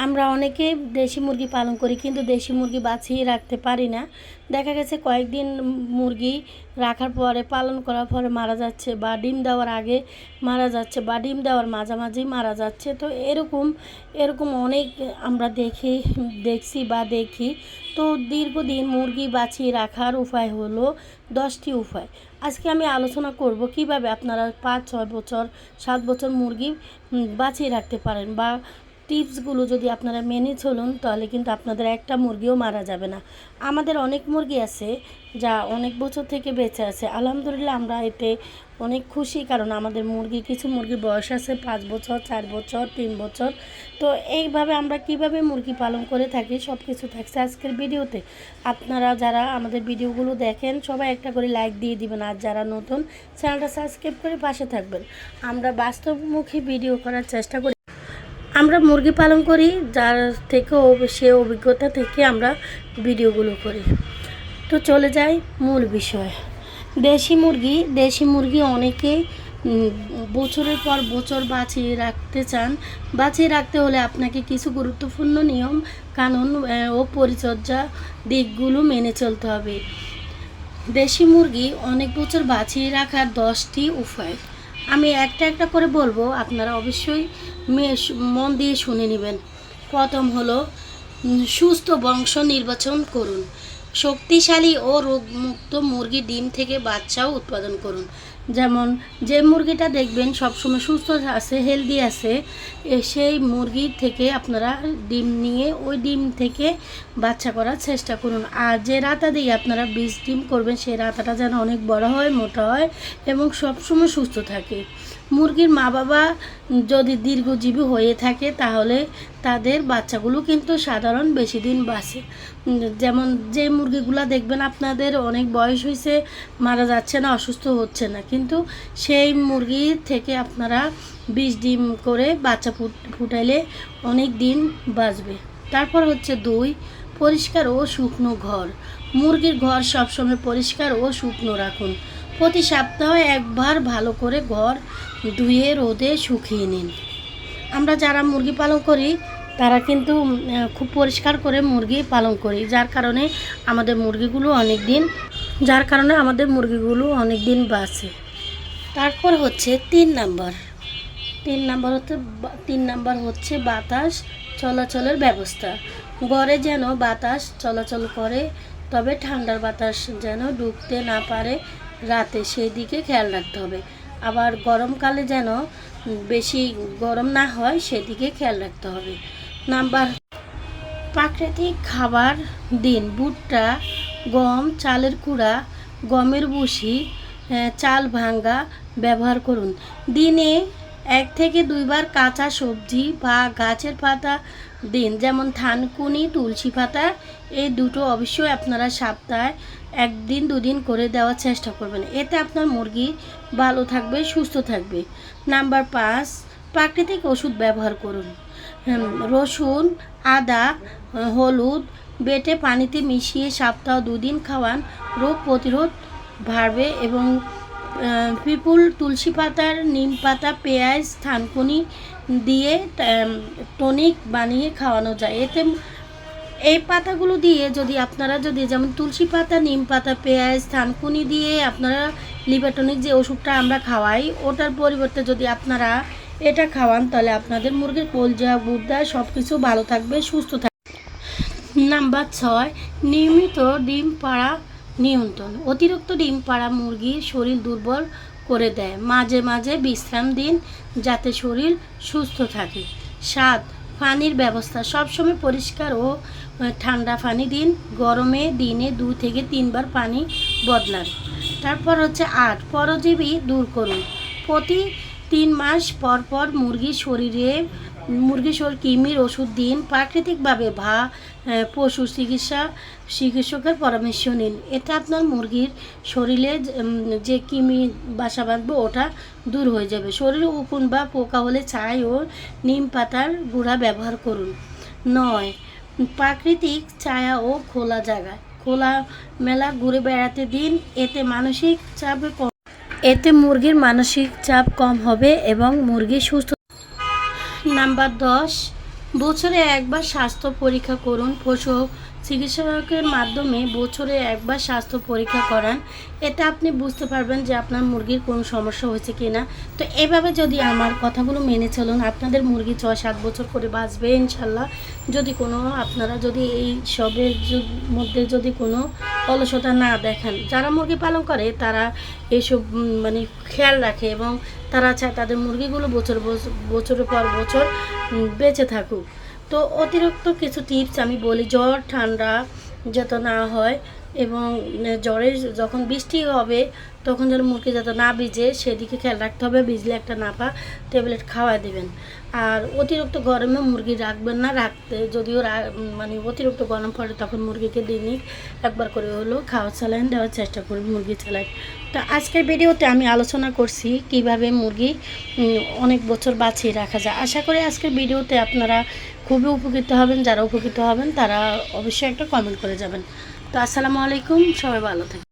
আমরা অনেকে দেশি মুরগি পালন করি, কিন্তু দেশি মুরগি বাঁচিয়ে রাখতে পারি না। দেখা গেছে কয়েকদিন মুরগি রাখার পরে, পালন করার পরে মারা যাচ্ছে, বা ডিম দেওয়ার আগে মারা যাচ্ছে, বা ডিম দেওয়ার মাঝামাঝি মারা যাচ্ছে। তো এরকম এরকম অনেক আমরা দেখছি বা দেখি। তো দীর্ঘদিন মুরগি বাঁচিয়ে রাখার উপায় হলো 10টি উপায়। আজকে আমি আলোচনা করব কিভাবে আপনারা 5-6 বছর 7 বছর মুরগি বাঁচিয়ে রাখতে পারেন, বা টিপসগুলো যদি আপনারা মেনে চলুন তাহলে কিন্তু আপনাদের একটা মুরগিও মারা যাবে না। আমাদের অনেক মুরগি আছে যা অনেক বছর থেকে বেঁচে আছে, আলহামদুলিল্লাহ। আমরা এতে অনেক খুশি, কারণ আমাদের কিছু মুরগির বয়স আছে 5 বছর, 4 বছর, 3 বছর। তো এইভাবে আমরা কিভাবে মুরগি পালন করে থাকি সব কিছু থাকছে আজকের ভিডিওতে। আপনারা যারা আমাদের ভিডিওগুলো দেখেন সবাই একটা করে লাইক দিয়ে দিবেন, আর যারা নতুন চ্যানেলটা সাবস্ক্রাইব করে পাশে থাকবেন। আমরা বাস্তবমুখী ভিডিও করার চেষ্টা করি। আমরা মুরগি পালন করি, যার থেকে সে অভিজ্ঞতা থেকে আমরা ভিডিওগুলো করি। তো চলে যাই মূল বিষয়। দেশি মুরগি অনেকে বছরের পর বছর বাঁচিয়ে রাখতে চান। বাঁচিয়ে রাখতে হলে আপনাকে কিছু গুরুত্বপূর্ণ নিয়ম কানুন ও পরিচর্যা দিকগুলো মেনে চলতে হবে। দেশি মুরগি অনেক বছর বাঁচিয়ে রাখার 10টি উপায় আমি একটা একটা করে বলবো, আপনারা অবশ্যই মন দিয়ে শুনে নেবেন। প্রথম হলো সুস্থ বংশ নির্বাচন করুন। শক্তিশালী ও রোগমুক্ত মুরগি ডিম থেকে বাচ্চাও উৎপাদন করুন। যেমন যে মুরগিটা দেখবেন সবসময় সুস্থ আছে, হেলদি আছে, সেই মুরগির থেকে আপনারা ডিম নিয়ে ওই ডিম থেকে বাচ্চা করার চেষ্টা করুন। আর যে রাতা দিয়ে আপনারা 20 ডিম করবেন, সেই রাতাটা যেন অনেক বড় হয়, মোটা হয় এবং সবসময় সুস্থ থাকে। মুরগির মা বাবা যদি দীর্ঘজীবী হয়ে থাকে তাহলে তাদের বাচ্চাগুলো কিন্তু সাধারণ বেশি দিন বাঁচে। যেমন যে মুরগিগুলো দেখবেন আপনাদের অনেক বয়স হয়েছে, মারা যাচ্ছে না, অসুস্থ হচ্ছে না, কিন্তু সেই মুরগি থেকে আপনারা 20 ডিম করে বাচ্চা ফুটাইলে অনেক দিন বাঁচবে। তারপর হচ্ছে 2, পরিষ্কার ও শুকনো ঘর। মুরগির ঘর সবসময় পরিষ্কার ও শুকনো রাখুন। প্রতি সপ্তাহে একবার ভালো করে ঘর ধুয়ে রোদে শুকিয়ে নিন। আমরা যারা মুরগি পালন করি তারা কিন্তু খুব পরিষ্কার করে মুরগি পালন করি, যার কারণে আমাদের মুরগিগুলো অনেক দিন বাঁচে। তারপর হচ্ছে 3 নাম্বার হচ্ছে বাতাস চলাচলের ব্যবস্থা। ঘরে যেন বাতাস চলাচল করে, তবে ঠান্ডার বাতাস যেন ঢুকতে না পারে রাতে, সেই দিকে খেয়াল রাখতে হবে। আবার গরমকালে যেন বেশি গরম না হয়, সেদিকে খেয়াল রাখতে হবে। নাম্বার, প্রাকৃতিক খাবার দিন। ভুট্টা, গম, চালের কুড়া, গমের ভুসি, চাল ভাঙ্গা ব্যবহার করুন। দিনে 1 থেকে 2 বার কাঁচা সবজি বা গাছের পাতা দিন, যেমন থানকুনি, তুলসী পাতা। এই দুটো অবশ্যই আপনারা সপ্তাহে 1 দিন 2 দিন করে দেওয়ার চেষ্টা করবেন, এতে আপনার মুরগি ভালো থাকবে, সুস্থ থাকবে। নাম্বার 5, প্রাকৃতিক ওষুধ ব্যবহার করুন। রসুন, আদা, হলুদ বেটে পানিতে মিশিয়ে সপ্তাহে 2 দিন খাওয়ান, রোগ প্রতিরোধ বাড়বে। এবং পিপুল, তুলসী পাতার, নিম পাতা, পেঁয়াজ, থানকুনি দিয়ে টনিক বানিয়ে খাওয়ানো যায়। এতে এই পাতাগুলো দিয়ে আপনারা যেমন তুলসী পাতা, নিম পাতা, পেঁয়াজ, থানকুনি দিয়ে আপনারা লিভার টনিক যে ওষুধটা আমরা খাওয়াই, ওটার পরিবর্তে যদি আপনারা এটা খাওয়ান, তাহলে আপনাদের মুরগির কলজা, গুর্দা সব কিছু ভালো থাকবে, সুস্থ থাকবে। নাম্বার 6, নিয়মিত ডিম পাড়া নিয়ন্ত্রণ। অতিরিক্ত ডিম পাড়া মুরগির শরীর দুর্বল করে দেয়। মাঝে মাঝে বিশ্রাম দিন, যাতে শরীর সুস্থ থাকে। 7, পানির ব্যবস্থা। সবসময় পরিষ্কার ও ঠান্ডা পানি দিন। গরমে দিনে 2 থেকে 3 বার পানি বদলান। তারপর হচ্ছে 8, পরজীবী দূর করুন। প্রতি 3 মাস পর পর মুরগির কৃমির ওষুধ দিন। প্রাকৃতিকভাবে বা পশু চিকিৎসকের পরামর্শ নিন, এতে আপনার মুরগির শরীরে যে কৃমি বাসা বাঁধবে ওটা দূর হয়ে যাবে। শরীরে উকুন বা পোকা হলে ছাই ও নিম পাতার গুঁড়া ব্যবহার করুন। 9, প্রাকৃতিক ছায়া ও খোলা জায়গায় খোলা মেলা ঘুরে বেড়াতে দিন, এতে মুরগির মানসিক চাপ কম হবে এবং মুরগি সুস্থ। নাম্বার 10, বছরে একবার স্বাস্থ্য পরীক্ষা করুন। পশু চিকিৎসকের মাধ্যমে বছরে একবার স্বাস্থ্য পরীক্ষা করান। এতে আপনি বুঝতে পারবেন যে আপনার মুরগির কোনো সমস্যা হয়েছে কি না। তো এভাবে যদি আমার কথাগুলো মেনে চলুন, আপনাদের মুরগি 6-7 বছর করে বাঁচবে ইনশাল্লাহ। যদি কোনো আপনারা যদি এই সবের মধ্যে যদি কোনো অলসতা না দেখান, যারা মুরগি পালন করে তারা এইসব মানে খেয়াল রাখে এবং তারা চায় তাদের মুরগিগুলো বছরের পর বছর বেঁচে থাকুক। তো অতিরিক্ত কিছু টিপস আমি বলি, জ্বর ঠান্ডা যাতে না হয় এবং জ্বরে যখন বৃষ্টি হবে তখন যেন মুরগি যাতে না ভিজে সেদিকে খেয়াল রাখতে হবে। ভিজলে একটা নাপা ট্যাবলেট খাওয়া দেবেন। আর অতিরিক্ত গরমে মুরগি রাখবেন না। রাখতে যদিও মানে অতিরিক্ত গরম পড়ে তখন মুরগিকে দিনই একবার করে হলেও খাওয়া স্যালাইন দেওয়ার চেষ্টা করুন, মুরগি স্যালাইন। তো আজকের ভিডিওতে আমি আলোচনা করছি কিভাবে মুরগি অনেক বছর বাঁচিয়ে রাখা যায়। আশা করি আজকের ভিডিওতে আপনারা খুবই উপকৃত হবেন। যারা উপকৃত হবেন তারা অবশ্যই একটা কমেন্ট করে যাবেন। তো আসসালামু আলাইকুম, সবাই ভালো থাকবেন।